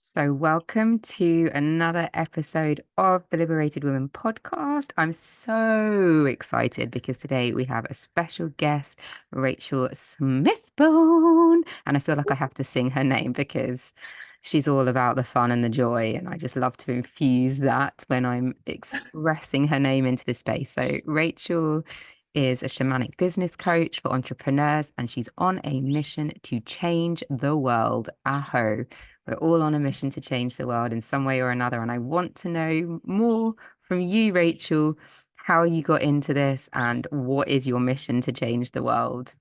So, welcome to another episode of the Liberated Women podcast. I'm so excited because today we have a special guest, Rachel Smithbone. And I feel like I have to sing her name because she's all about the fun and the joy. And I just love to infuse that when I'm expressing her name into this space. So, Rachel is a shamanic business coach for entrepreneurs, and she's on a mission to change the world. Aho. We're all on a mission to change the world in some way or another. And I want to know more from you, Rachel, how you got into this and what is your mission to change the world?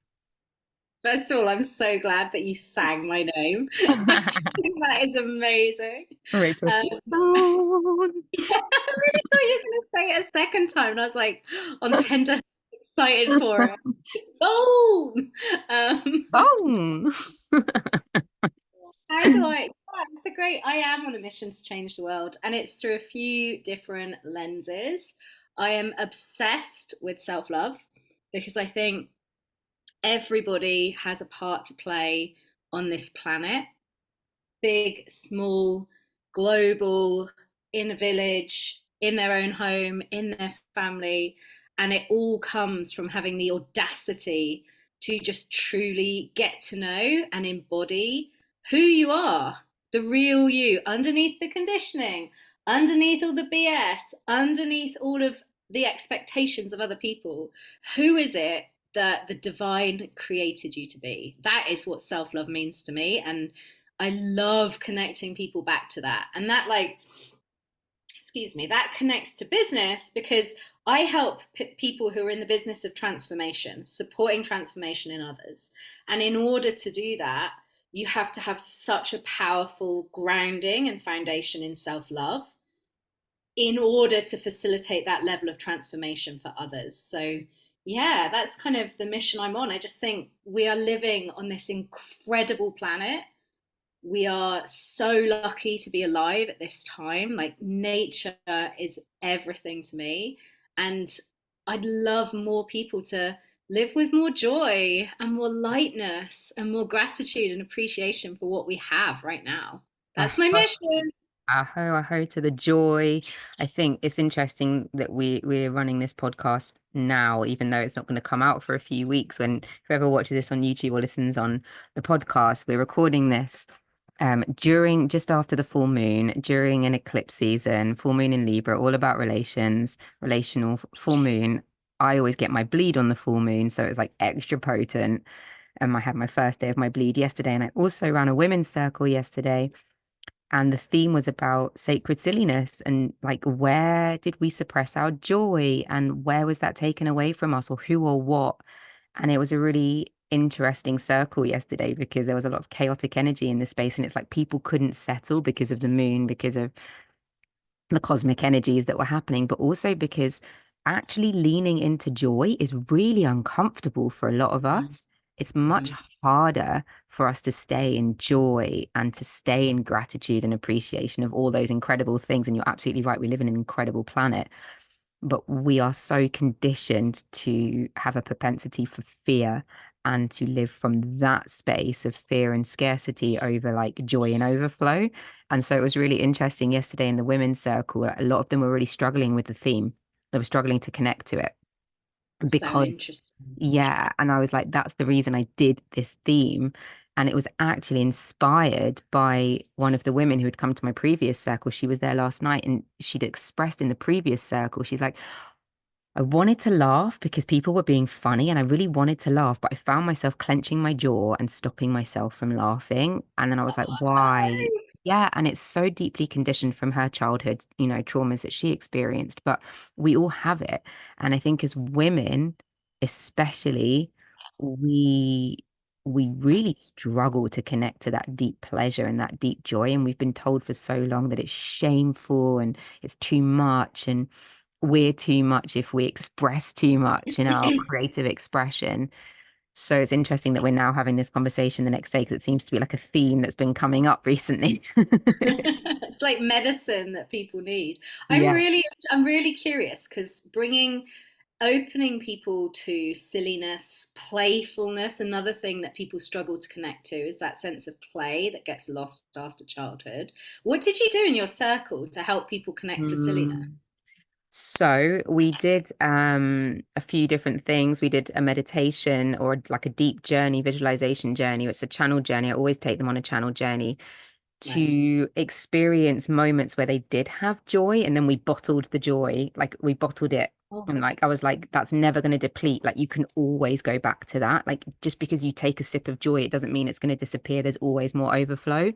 First of all, I'm so glad that you sang my name. I just think that is amazing. Rachel Um, Smithbone. yeah, I really thought you were going to say it a second time, and I was like on tender, excited for it. Boom! Um, Bone. how do I? Yeah, it's a great. I am on a mission to change the world, and it's through a few different lenses. I am obsessed with self-love because I think everybody has a part to play on this planet, big, small, global, in a village, in their own home, in their family. And it all comes from having the audacity to just truly get to know and embody who you are, the real you, underneath the conditioning, underneath all the BS, underneath all of the expectations of other people. Who is it that the divine created you to be? That is what self love means to me. And I love connecting people back to that. And that, like, excuse me, that connects to business because I help people who are in the business of transformation, supporting transformation in others. And in order to do that, you have to have such a powerful grounding and foundation in self love in order to facilitate that level of transformation for others. So, yeah, that's kind of the mission I'm on. I just think we are living on this incredible planet. We are so lucky to be alive at this time. Like, nature is everything to me. And I'd love more people to live with more joy and more lightness and more gratitude and appreciation for what we have right now. That's my mission. Aho, aho to the joy. I think it's interesting that we're running this podcast now, even though it's not going to come out for a few weeks. When whoever watches this on YouTube or listens on the podcast, we're recording this during just after the full moon, during an eclipse season, full moon in Libra, all about relations, relational full moon. I always get my bleed on the full moon, so it's like extra potent. I had my first day of my bleed yesterday, and I also ran a women's circle yesterday, and the theme was about sacred silliness and like where did we suppress our joy and where was that taken away from us or who or what. And it was a really interesting circle yesterday because there was a lot of chaotic energy in the space, and it's like people couldn't settle because of the moon, because of the cosmic energies that were happening, but also because actually leaning into joy is really uncomfortable for a lot of us. It's much Mhm. harder for us to stay in joy and to stay in gratitude and appreciation of all those incredible things. And you're absolutely right. We live in an incredible planet, but we are so conditioned to have a propensity for fear and to live from that space of fear and scarcity over like joy and overflow. And so it was really interesting yesterday in the women's circle. A lot of them were really struggling with the theme. They were struggling to connect to it So because, interesting. yeah. And I was like, that's the reason I did this theme. And it was actually inspired by one of the women who had come to my previous circle. She was there last night and she'd expressed in the previous circle, she's like, I wanted to laugh because people were being funny and I really wanted to laugh, but I found myself clenching my jaw and stopping myself from laughing. And then I was like, why? Yeah. And it's so deeply conditioned from her childhood, traumas that she experienced, but we all have it. And I think as women, especially, we we really struggle to connect to that deep pleasure and that deep joy. And we've been told for so long that it's shameful and it's too much. And we're too much if we express too much in our creative expression. So it's interesting that we're now having this conversation the next day because it seems to be like a theme that's been coming up recently. It's like medicine that people need. I'm Yeah. really, I'm really curious because bringing opening people to silliness, playfulness. Another thing that people struggle to connect to is that sense of play that gets lost after childhood. What did you do in your circle to help people connect to silliness? Mm. So we did a few different things. We did a meditation or like a deep journey, visualization journey. It's a channel journey. I always take them on a channel journey Nice. to experience moments where they did have joy, and then we bottled the joy. Like we bottled it. Oh. And like I was like, that's never going to deplete. Like you can always go back to that. Like just because you take a sip of joy, it doesn't mean it's going to disappear. There's always more overflow.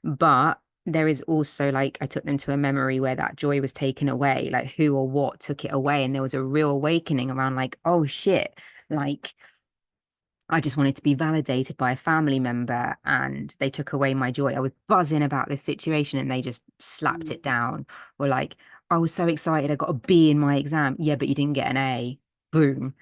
But there is also like I took them to a memory where that joy was taken away, like who or what took it away. And there was a real awakening around like, oh shit, like I just wanted to be validated by a family member and they took away my joy. I was buzzing about this situation and they just slapped it Mm. down. Or like, I was so excited, I got a B in my exam. Yeah, but you didn't get an A. Boom.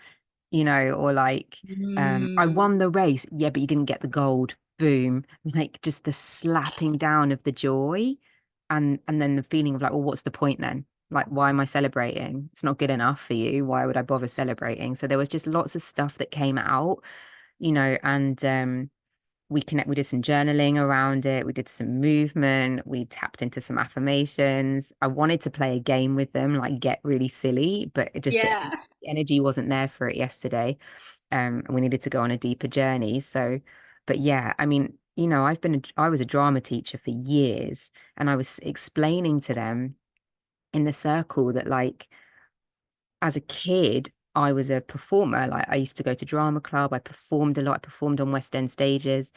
Or like, I Mm. won the race. Yeah, but you didn't get the gold. Boom. Like just the slapping down of the joy and then the feeling of like, well, what's the point then? Like, why am I celebrating? It's not good enough for you. Why would I bother celebrating? So there was just lots of stuff that came out, and we did some journaling around it. We did some movement. We tapped into some affirmations. I wanted to play a game with them, like get really silly, but the Yeah. energy wasn't there for it yesterday. And we needed to go on a deeper journey. So, but yeah, I mean, I was a drama teacher for years, and I was explaining to them in the circle that like as a kid, I was a performer. Like I used to go to drama club. I performed a lot. I performed on West End stages.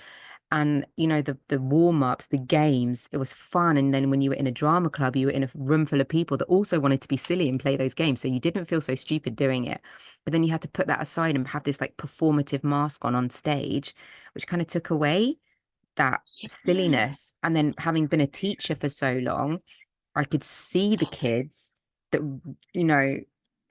And the warm-ups, the games, it was fun. And then when you were in a drama club, you were in a room full of people that also wanted to be silly and play those games. So you didn't feel so stupid doing it. But then you had to put that aside and have this like performative mask on stage, which kind of took away that Yeah. silliness. And then having been a teacher for so long, I could see the kids that, you know,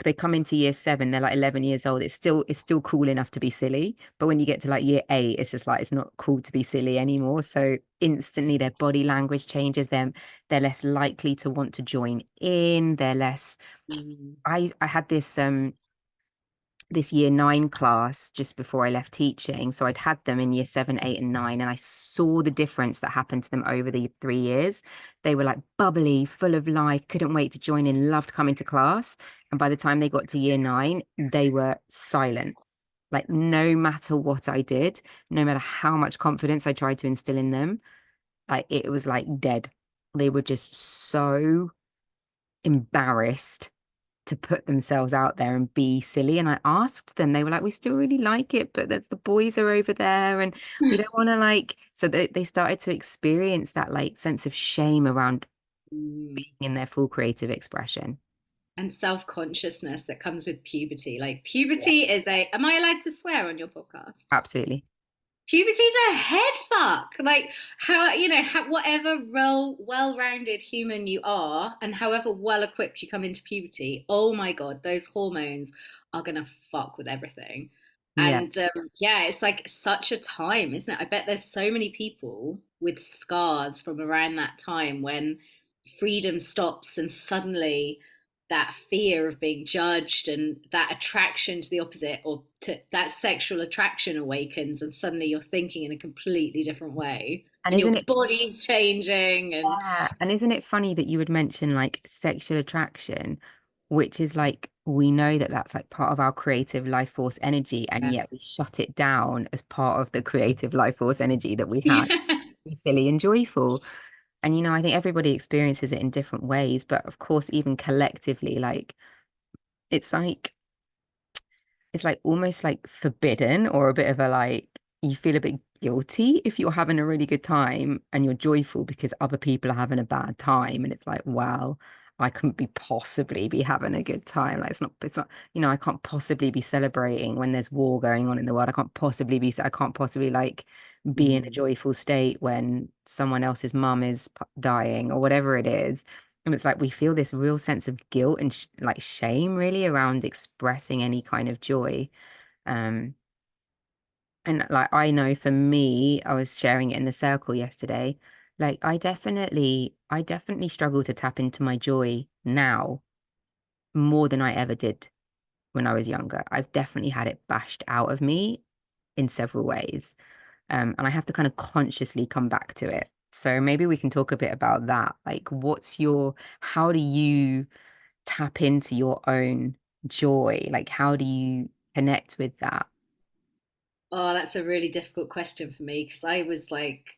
they come into year 7, they're like 11 years old. It's still cool enough to be silly. But when you get to like year 8, it's just like it's not cool to be silly anymore. So instantly their body language changes them. They're less likely to want to join in. They're less Mm. I had this year 9 class just before I left teaching. So I'd had them in year 7, 8, and 9, and I saw the difference that happened to them over the 3 years. They were like bubbly, full of life, couldn't wait to join in, loved coming to class. And by the time they got to year 9, they were silent. Like no matter what I did, no matter how much confidence I tried to instill in them, like it was like dead. They were just so embarrassed to put themselves out there and be silly. And I asked them, they were like, we still really like it, but the boys are over there and we don't want to like. So they started to experience that like sense of shame around Mm. being in their full creative expression. And self-consciousness that comes with puberty. Like Yeah, puberty is a, am I allowed to swear on your podcast? absolutely. Puberty's a head fuck. Like how whatever well-rounded human you are, and however well equipped you come into puberty. Oh my god, those hormones are gonna fuck with everything. Yeah. And yeah, it's like such a time, isn't it? I bet there's so many people with scars from around that time when freedom stops and suddenly that fear of being judged and that attraction to the opposite or to that sexual attraction awakens and suddenly you're thinking in a completely different way And and your isn't it body's changing and Yeah. And isn't it funny that you would mention like sexual attraction, which is like we know that that's like part of our creative life force energy, and yeah. yet we shut it down as part of the creative life force energy that we have. Yeah. Be silly and joyful. And I think everybody experiences it in different ways, but of course, even collectively, like it's like it's like almost like forbidden or a bit of a like you feel a bit guilty if you're having a really good time and you're joyful because other people are having a bad time, and it's like wow, I couldn't be possibly be having a good time. Like it's not I can't possibly be celebrating when there's war going on in the world. I can't possibly like be in a Mm. joyful state when someone else's mum is dying or whatever it is. And it's like we feel this real sense of guilt and like shame really around expressing any kind of joy. Um, and like I know for me, I was sharing it in the circle yesterday. Like I definitely struggle to tap into my joy now more than I ever did. when I was younger. I've definitely had it bashed out of me in several ways. And I have to kind of consciously come back to it. So maybe we can talk a bit about that. Like, how do you tap into your own joy? Like, how do you connect with that? Oh, that's a really difficult question for me because I was like,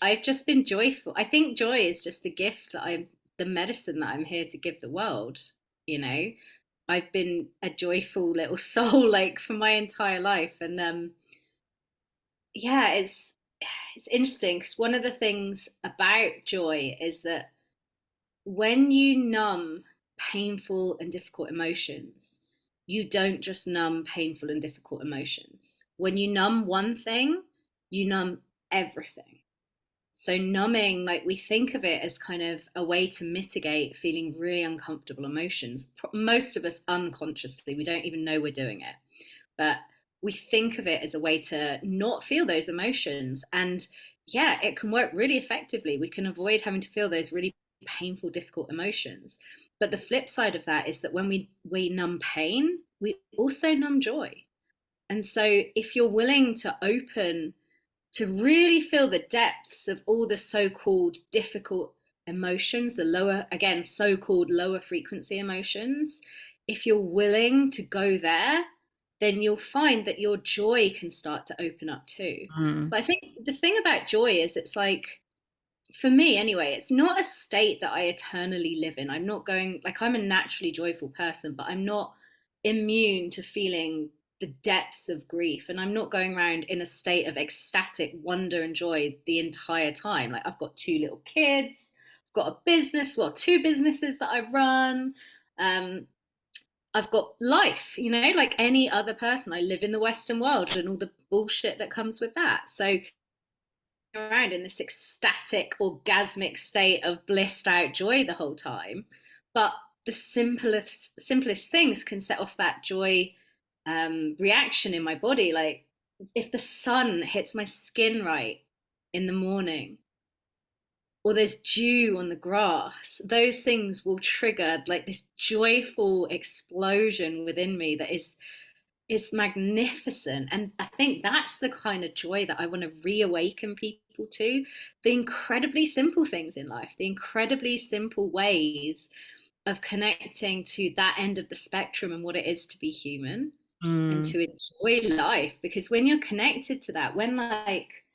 I've just been joyful. I think joy is just the gift that the medicine that I'm here to give the world. You know, I've been a joyful little soul like for my entire life, and yeah, it's interesting because one of the things about joy is that when you numb painful and difficult emotions, you don't just numb painful and difficult emotions. When you numb one thing, you numb everything. So, numbing, like we think of it as kind of a way to mitigate feeling really uncomfortable emotions. Most of us unconsciously, we don't even know we're doing it. But we think of it as a way to not feel those emotions. And yeah, it can work really effectively. We can avoid having to feel those really painful, difficult emotions. But the flip side of that is that when we numb pain, we also numb joy. And so if you're willing to open to really feel the depths of all the so-called difficult emotions, the lower, again, so-called lower frequency emotions, if you're willing to go there, then you'll find that your joy can start to open up too. Mm, But I think the thing about joy is it's like, for me anyway, it's not a state that I eternally live in. I'm not going, like, I'm a naturally joyful person, but I'm not immune to feeling the depths of grief. And I'm not going around in a state of ecstatic wonder and joy the entire time. Like, I've got two little kids, I've got a business, well, two businesses that I run. Um, I've got life, like any other person. I live in the Western world and all the bullshit that comes with that. So around in this ecstatic, orgasmic state of blissed out joy the whole time. But the simplest things can set off that joy reaction in my body. Like if the sun hits my skin right in the morning, or there's dew on the grass, those things will trigger like this joyful explosion within me that is it's magnificent. And I think that's the kind of joy that I want to reawaken people to. The incredibly simple things in life, the incredibly simple ways of connecting to that end of the spectrum and what it is to be human and mm, to enjoy life. Because when you're connected to that, when like,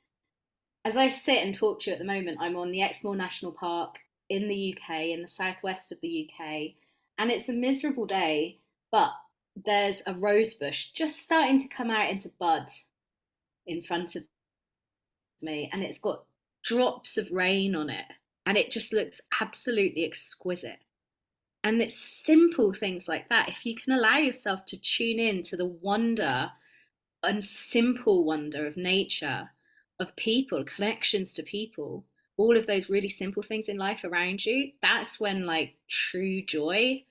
as I sit and talk to you at the moment, I'm on the Exmoor National Park in the UK, in the southwest of the UK, and it's a miserable day, but there's a rose bush just starting to come out into bud in front of me, and it's got drops of rain on it, and it just looks absolutely exquisite. And it's simple things like that. If you can allow yourself to tune in to the wonder and simple wonder of nature, of people, connections to people, all of those really simple things in life around you, that's when like true joy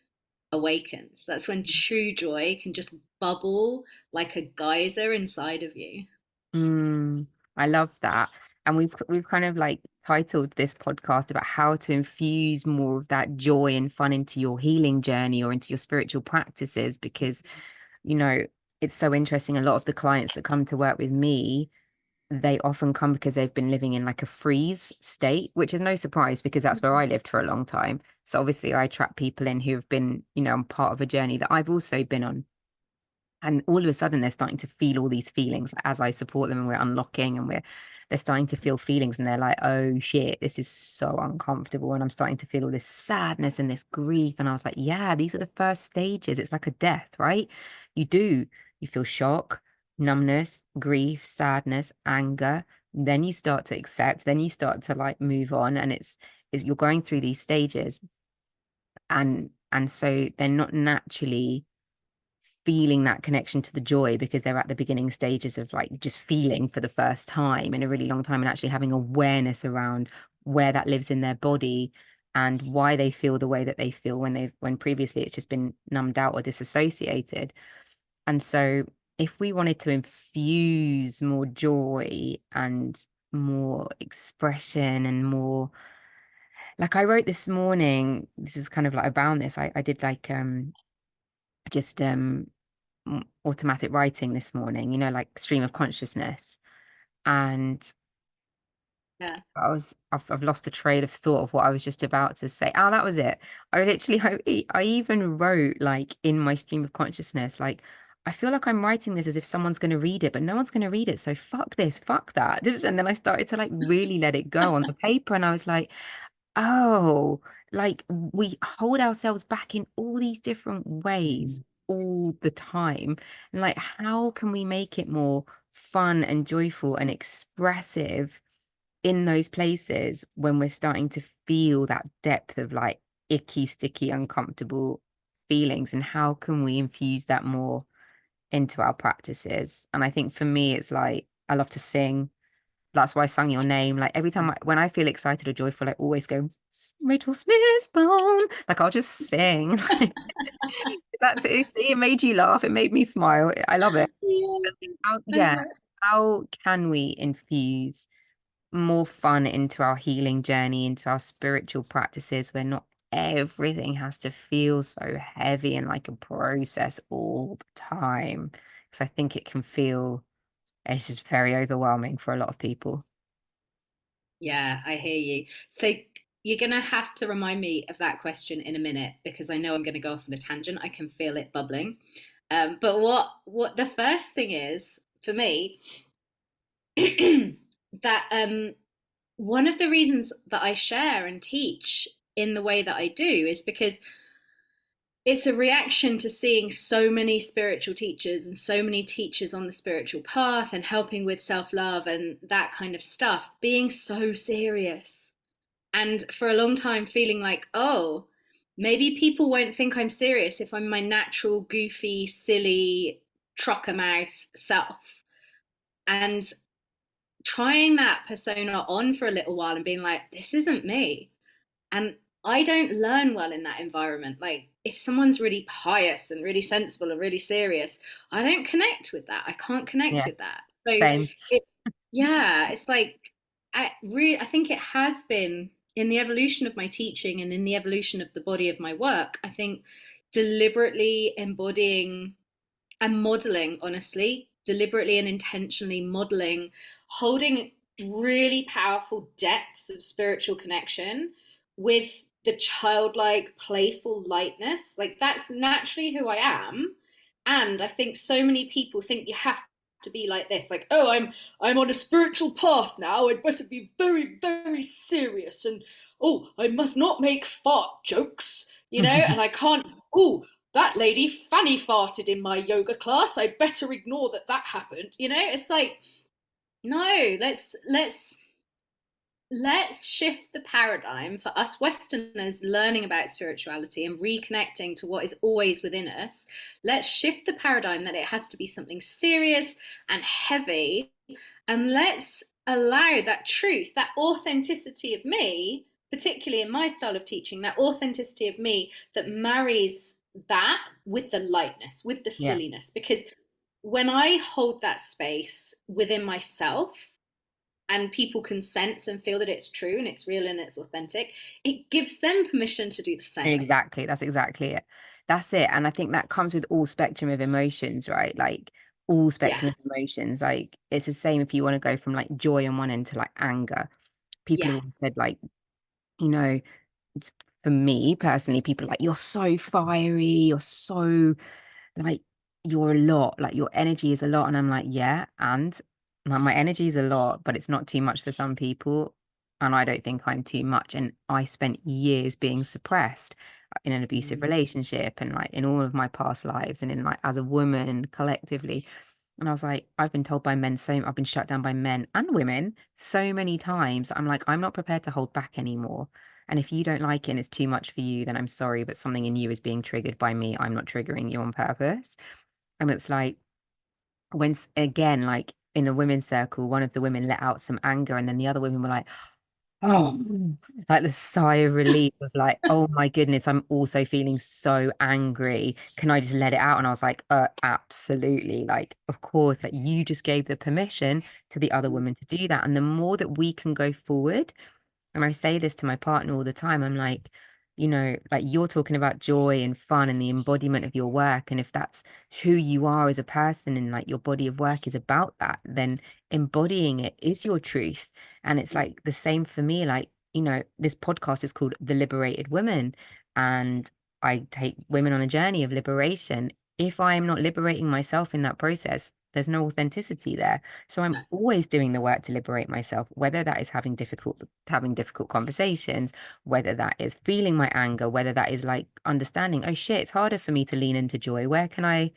awakens. That's when true joy can just bubble like a geyser inside of you. mm. I love that. And we've kind of like titled this podcast about how to infuse more of that joy and fun into your healing journey or into your spiritual practices because, you know, it's so interesting. A lot of the clients that come to work with me, they often come because they've been living in like a freeze state, which is no surprise because that's where I lived for a long time. So obviously I attract people in who have been, on part of a journey that I've also been on. And all of a sudden they're starting to feel all these feelings as I support them and we're unlocking and they're starting to feel feelings and they're like, oh shit, this is so uncomfortable. And I'm starting to feel all this sadness and this grief. And I was like, yeah, these are the first stages. It's like a death, right? You feel shock, numbness, grief, sadness, anger. Then you start to accept, then you start to like move on. And it's you're going through these stages. And so they're not naturally feeling that connection to the joy because they're at the beginning stages of like just feeling for the first time in a really long time and actually having awareness around where that lives in their body and why they feel the way that they feel when previously it's just been numbed out or disassociated. And so if we wanted to infuse more joy and more expression and more like I wrote this morning, this is kind of like around this. I did like just automatic writing this morning, you know, like stream of consciousness. And Yeah. I've lost the trail of thought of what I was just about to say. Oh, that was it. I literally, I even wrote like in my stream of consciousness, like, I feel like I'm writing this as if someone's going to read it, but no one's going to read it. So fuck this, fuck that. And then I started to like really let it go on the paper. And I was like, oh, like we hold ourselves back in all these different ways all the time. And like, how can we make it more fun and joyful and expressive in those places when we're starting to feel that depth of like icky, sticky, uncomfortable feelings? And how can we infuse that more into our practices? And I think for me, it's like, I love to sing. That's why I sung your name. Like every time when I feel excited or joyful, I always go, Rachel Smithbone. Like I'll just sing. Is that to see? It made you laugh. It made me smile. I love it. Yeah. But how, I yeah. know. How can we infuse more fun into our healing journey, into our spiritual practices, where not everything has to feel so heavy and like a process all the time? Because I think it can feel, it's just very overwhelming for a lot of people. Yeah, I hear you. So you're gonna have to remind me of that question in a minute because I know I'm gonna go off on a tangent. I can feel it bubbling. But what the first thing is for me that one of the reasons that I share and teach in the way that I do is because it's a reaction to seeing so many spiritual teachers and so many teachers on the spiritual path and helping with self-love and that kind of stuff being so serious. And for a long time feeling like, oh, maybe people won't think I'm serious if I'm my natural, goofy, silly, trucker mouth self. And trying that persona on for a little while and being like, this isn't me. And I don't learn well in that environment. Like, if someone's really pious and really sensible and really serious, I don't connect with that. I can't connect Yeah, with that. So, same. yeah, it's like I think it has been in the evolution of my teaching and in the evolution of the body of my work. I think deliberately embodying and modeling, honestly, deliberately and intentionally modeling, holding really powerful depths of spiritual connection with the childlike, playful lightness. Like that's naturally who I am. And I think so many people think you have to be like this, like, oh, I'm on a spiritual path now. I'd better be very, very serious, and oh, I must not make fart jokes, and I can't. Oh, that lady fanny farted in my yoga class. I'd better ignore that happened. It's like, no, let's shift the paradigm for us Westerners learning about spirituality and reconnecting to what is always within us. Let's shift the paradigm that it has to be something serious and heavy, and let's allow that truth, that authenticity of me, particularly in my style of teaching, that authenticity of me that marries that with the lightness, with the Yeah, silliness. Because when I hold that space within myself, and people can sense and feel that it's true and it's real and it's authentic, it gives them permission to do the same. exactly. That's exactly it. That's it. And I think that comes with all spectrum of emotions, right? Like all Yeah, spectrum of emotions. Like it's the same if you want to go from like joy on one end to like anger. People have always yes. said like, you know, it's for me personally, people are like, you're so fiery, you're so like you're a lot, like your energy is a lot. And I'm like, yeah, and like, my energy is a lot, but it's not too much for some people. And I don't think I'm too much. And I spent years being suppressed in an abusive Mm. relationship and like in all of my past lives and in like as a woman collectively. And I was like, I've been told by men so I've been shut down by men and women so many times. I'm like, I'm not prepared to hold back anymore. And if you don't like it and it's too much for you, then I'm sorry, but something in you is being triggered by me. I'm not triggering you on purpose. And it's like when again, like in a women's circle, one of the women let out some anger, and then the other women were like, oh, like the sigh of relief of like, oh my goodness, I'm also feeling so angry. Can I just let it out? And I was like, absolutely. Like, of course, like you just gave the permission to the other woman to do that. And the more that we can go forward, and I say this to my partner all the time, I'm like, you know, like you're talking about joy and fun and the embodiment of your work. And if that's who you are as a person and like your body of work is about that, then embodying it is your truth. And it's Mm. like the same for me. Like, you know, this podcast is called The Liberated Women. And I take women on a journey of liberation. If I am not liberating myself in that process, there's no authenticity there. So I'm No. always doing the work to liberate myself, whether that is having difficult conversations, whether that is feeling my anger, whether that is like understanding, oh shit, it's harder for me to lean into joy. Where can I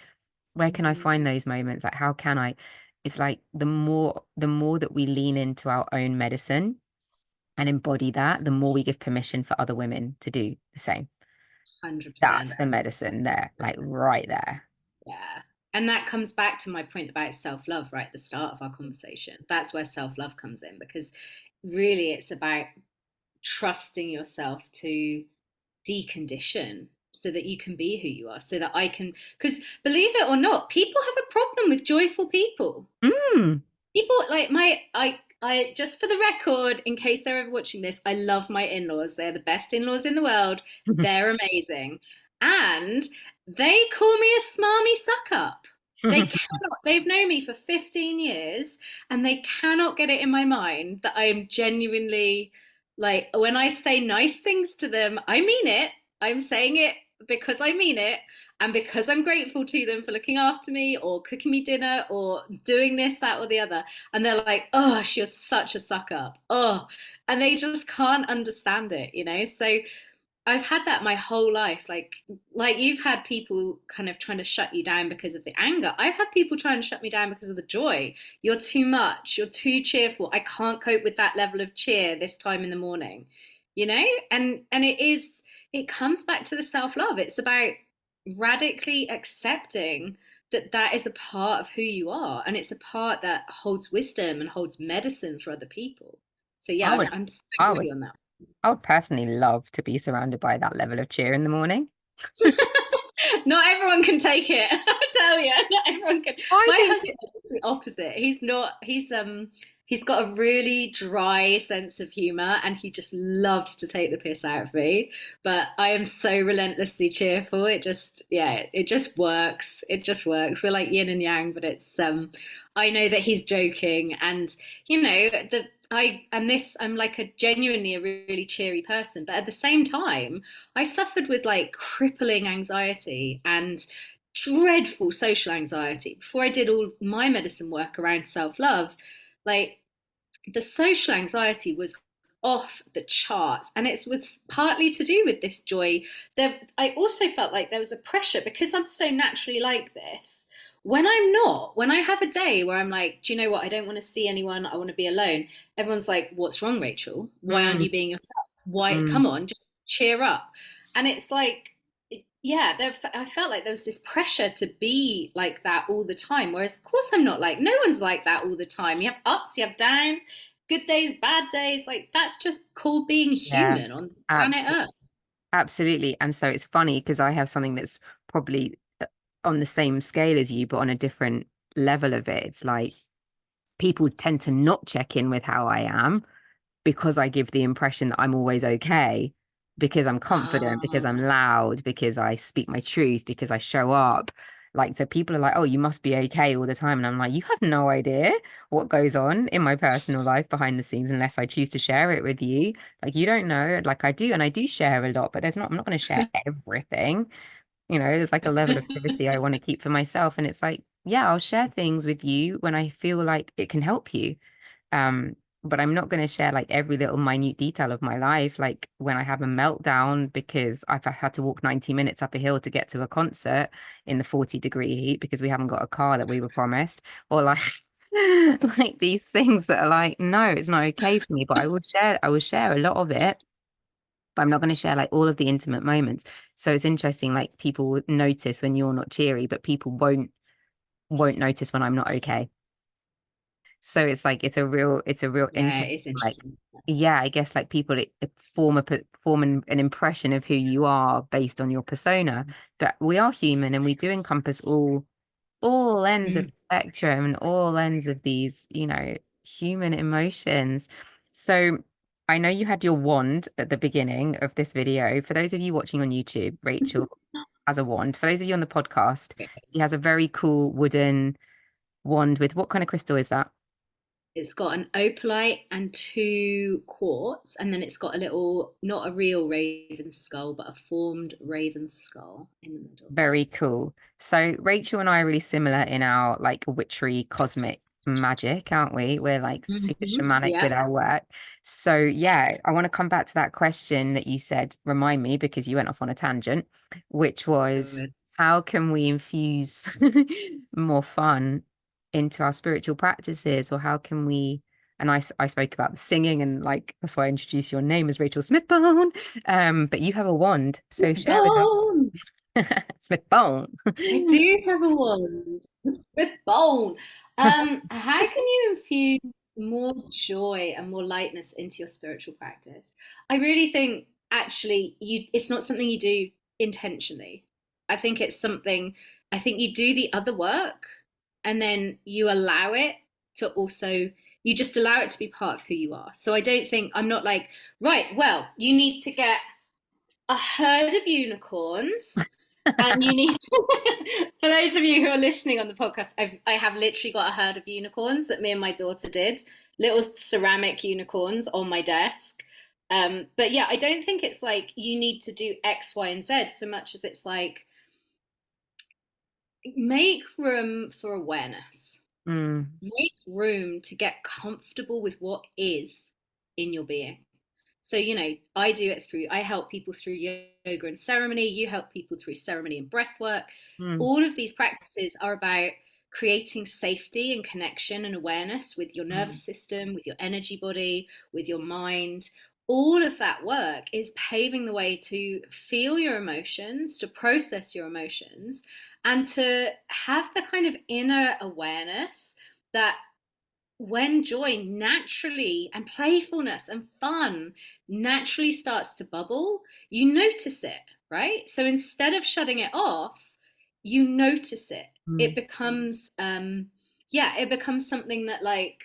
find Mm. those moments? Like how can I? It's like the more that we lean into our own medicine and embody that, the more we give permission for other women to do the same. That's 100%. the medicine there, like right there. Yeah. And that comes back to my point about self love, right at the start of our conversation. That's where self love comes in, because really it's about trusting yourself to decondition so that you can be who you are, so that I can, because believe it or not, people have a problem with joyful people. Mm. People like I just for the record, in case they're ever watching this, I love my in-laws. They're the best in-laws in the world. They're amazing. And they call me a smarmy suck up. They cannot, they've known me for 15 years and they cannot get it in my mind that I am genuinely like, when I say nice things to them, I mean it. I'm saying it because I mean it, and because I'm grateful to them for looking after me or cooking me dinner or doing this, that, or the other. And they're like, oh, you're such a suck up. Oh, and they just can't understand it, you know? So I've had that my whole life. Like you've had people kind of trying to shut you down because of the anger. I've had people trying to shut me down because of the joy. You're too much. You're too cheerful. I can't cope with that level of cheer this time in the morning. You know? And it comes back to the self-love. It's about radically accepting that that is a part of who you are, and it's a part that holds wisdom and holds medicine for other people. So yeah, I I'm, would, I'm so I with would, you on that. I would personally love to be surrounded by that level of cheer in the morning. Not everyone can take it. I tell you, not everyone can. I My think husband is the opposite. He's not. He's got a really dry sense of humor, and he just loves to take the piss out of me. But I am so relentlessly cheerful. It just works. It just works. We're like yin and yang, but I know that he's joking, and I'm like a genuinely a really cheery person, but at the same time I suffered with like crippling anxiety and dreadful social anxiety before I did all my medicine work around self-love. Like the social anxiety was off the charts, and it was partly to do with this joy. I also felt like there was a pressure because I'm so naturally like this. When I have a day where I'm like, do you know what, I don't want to see anyone, I want to be alone, everyone's like, what's wrong, Rachel? Why aren't mm, you being yourself? Why, mm, come on, just cheer up. And it's like, yeah, I felt like there was this pressure to be like that all the time. Whereas, of course, I'm not. Like, no one's like that all the time. You have ups, you have downs, good days, bad days. Like, that's just called being yeah, human on planet abs Earth. absolutely. And so it's funny because I have something that's probably on the same scale as you, but on a different level of it. It's like people tend to not check in with how I am because I give the impression that I'm always okay, because I'm confident, because I'm Oh, loud, because I speak my truth, because I show up. Like, so people are like, oh, you must be okay all the time. And I'm like, you have no idea what goes on in my personal life behind the scenes unless I choose to share it with you. Like, you don't know. Like, I do, and I do share a lot, but I'm not going to share everything. You know, there's like a level of privacy I want to keep for myself. And it's like, yeah, I'll share things with you when I feel like it can help you. Um, but I'm not going to share like every little minute detail of my life. Like when I have a meltdown because I've had to walk 90 minutes up a hill to get to a concert in the 40-degree heat because we haven't got a car that we were promised, or like like these things that are like, no, it's not okay for me. But I will share a lot of it, but I'm not going to share like all of the intimate moments. So it's interesting, like people would notice when you're not cheery, but people won't notice when I'm not okay. So it's like it's a real yeah, interesting, it's like, interesting. yeah, I guess like people form an impression of who you are based on your persona. But we are human and we do encompass all ends of Mm. the spectrum and all ends of these, human emotions. So I know you had your wand at the beginning of this video. For those of you watching on YouTube, Rachel has a wand. For those of you on the podcast, she has a very cool wooden wand with what kind of crystal is that? It's got an opalite and two quartz, and then it's got a little, not a real raven skull, but a formed raven skull in the middle. Very cool. So Rachel and I are really similar in our like witchery cosmic magic, aren't we? We're like super shamanic Yeah. with our work. So yeah, I want to come back to that question that you said, remind me, because you went off on a tangent, which was Good. how can we infuse more fun into our spiritual practices, or how can we, and I spoke about the singing, and like that's why I introduced your name as Rachel Smithbone. But you have a wand, so share with us. Smithbone. Smithbone. I do have a wand. Smithbone. How can you infuse more joy and more lightness into your spiritual practice? I really think actually it's not something you do intentionally. I think it's something I think you do the other work and then you allow it to also you just allow it to be part of who you are. So I don't think I'm not like, right, well, you need to get a herd of unicorns and you need to, for those of you who are listening on the podcast, I have literally got a herd of unicorns that me and my daughter did, little ceramic unicorns on my desk. But yeah, I don't think it's like you need to do X, Y, and Z so much as it's like make room for awareness, Mm, make room to get comfortable with what is in your being. So, I do it through, I help people through yoga and ceremony. You help people through ceremony and breath work. mm, All of these practices are about creating safety and connection and awareness with your mm, nervous system, with your energy body, with your mind. All of that work is paving the way to feel your emotions, to process your emotions, and to have the kind of inner awareness that when joy naturally and playfulness and fun naturally starts to bubble, you notice it, right? So instead of shutting it off, you notice it. It mm, becomes, it becomes something that like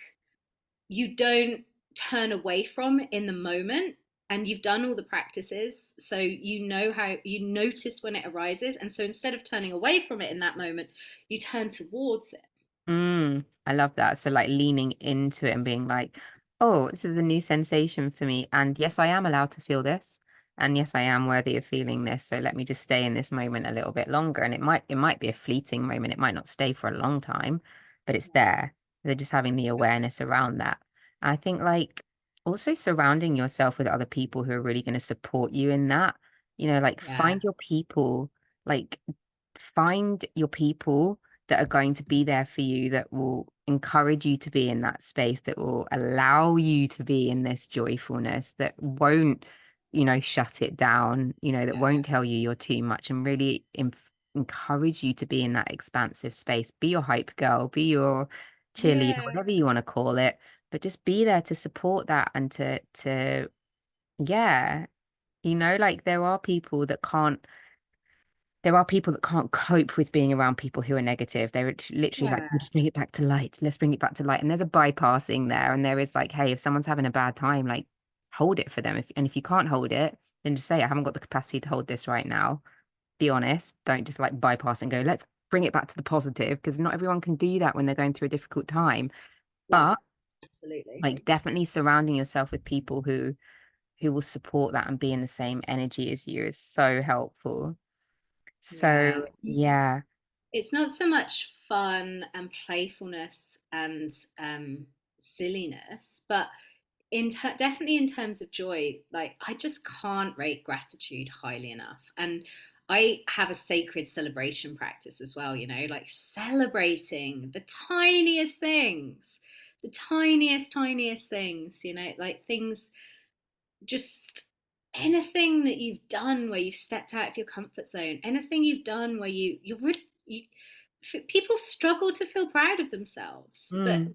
you don't turn away from in the moment. And you've done all the practices, so you know how you notice when it arises. And so instead of turning away from it in that moment, you turn towards it. mm. I love that. So like leaning into it and being like, oh, this is a new sensation for me. And yes, I am allowed to feel this. And yes, I am worthy of feeling this. So let me just stay in this moment a little bit longer. And it might be a fleeting moment. It might not stay for a long time, but it's there. They're just having the awareness around that. I think like also surrounding yourself with other people who are really going to support you in that, like Yeah. find your people that are going to be there for you, that will encourage you to be in that space, that will allow you to be in this joyfulness, that won't, shut it down, that won't tell you you're too much, and really encourage you to be in that expansive space. Be your hype girl, be your cheerleader, Yeah. whatever you want to call it, but just be there to support that and to yeah, like there are people that can't cope with being around people who are negative. They're literally like, "Can we Yeah. just bring it back to light. Let's bring it back to light." And there's a bypassing there. And there is like, hey, if someone's having a bad time, like hold it for them. If you can't hold it, then just say, I haven't got the capacity to hold this right now. Be honest. Don't just like bypass and go, let's bring it back to the positive, because not everyone can do that when they're going through a difficult time. Yeah, But absolutely. like definitely surrounding yourself with people who will support that and be in the same energy as you is so helpful. So Yeah. yeah. It's not so much fun and playfulness and silliness, but definitely in terms of joy, like I just can't rate gratitude highly enough. And I have a sacred celebration practice as well, like celebrating the tiniest things, the tiniest things, like things just anything that you've done where you've stepped out of your comfort zone, anything you've done where you're really people struggle to feel proud of themselves, but Mm,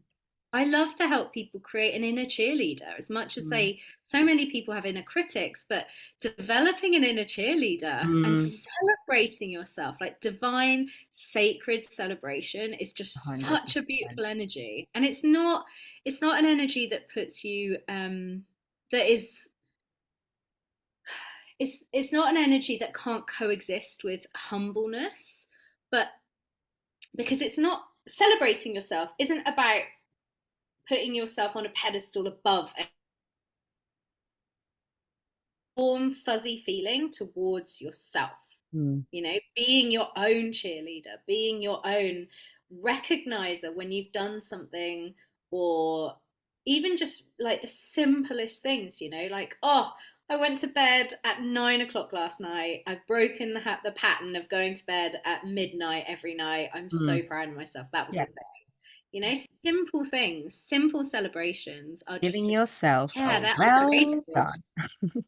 I love to help people create an inner cheerleader as much as mm, so many people have inner critics, but developing an inner cheerleader and mm, celebrating yourself, like divine, sacred celebration is just such a 100%. beautiful energy. And it's not an energy that puts you, that is, it's not an energy that can't coexist with humbleness, but because it's not, celebrating yourself isn't about putting yourself on a pedestal above a warm fuzzy feeling towards yourself, Mm. you know, being your own cheerleader, being your own recognizer when you've done something, or even just like the simplest things, you know, like, oh, I went to bed at 9 o'clock last night. I've broken the pattern of going to bed at midnight every night. I'm Mm. so proud of myself. That was Yeah. a thing. You know, simple things, simple celebrations are Giving just, yourself a yeah, they're well underrated. done.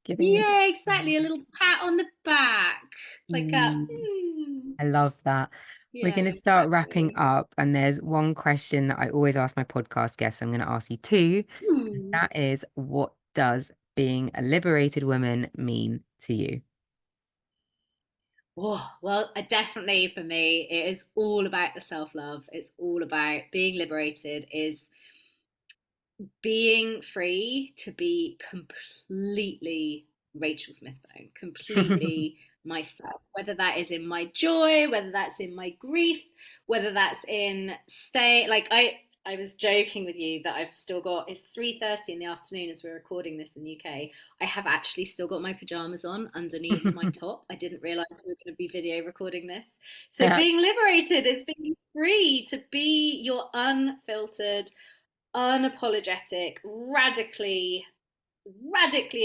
Giving yourself. Yeah, exactly. A little pat on the back, like a, Mm. I love that. We're yeah, going to start wrapping exactly. up, and there's one question that I always ask my podcast guests. I'm going to ask you too. Hmm. That is, what does being a liberated woman mean to you? Oh, well, definitely for me, it is all about the self love. It's all about being liberated, is being free to be completely Rachel Smithbone, completely myself, whether that is in my joy, whether that's in my grief, whether that's in stay. Like I was joking with you that I've still got, it's 3:30 in the afternoon as we're recording this in the UK. I have actually still got my pajamas on underneath my top. I didn't realize we were going to be video recording this. So Yeah. being liberated is being free to be your unfiltered, unapologetic, radically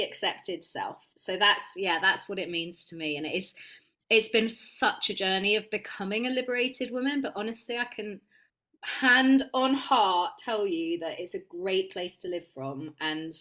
accepted self. So that's, yeah, that's what it means to me. And it's been such a journey of becoming a liberated woman, but honestly, I can hand on heart tell you that it's a great place to live from. And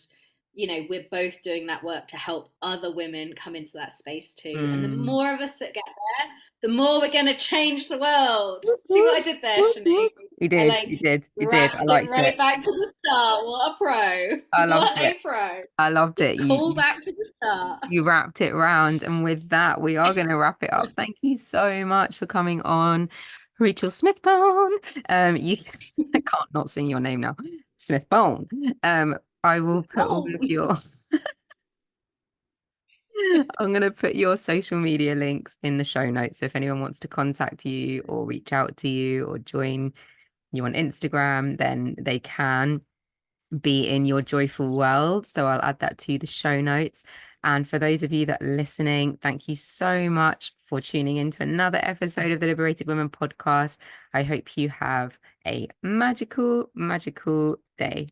you know, we're both doing that work to help other women come into that space too. And the Mm. more of us that get there, the more we're going to change the world. Whoop, See what whoop, I did there, whoop, Shanique? whoop. You I did, like you did, you did. I wrapped it liked right it. back to the start. What a pro. I loved What it. a pro. I loved it. Call back to the start. You wrapped it round. And with that, we are going to wrap it up. Thank you so much for coming on, Rachel Smithbone. You I can't not sing your name now. Smithbone. I will put all of Oh. your I'm going to put your social media links in the show notes. So if anyone wants to contact you or reach out to you or join you on Instagram, then they can be in your joyful world. So I'll add that to the show notes. And for those of you that are listening, thank you so much for tuning in to another episode of the Liberated Women podcast. I hope you have a magical, magical day.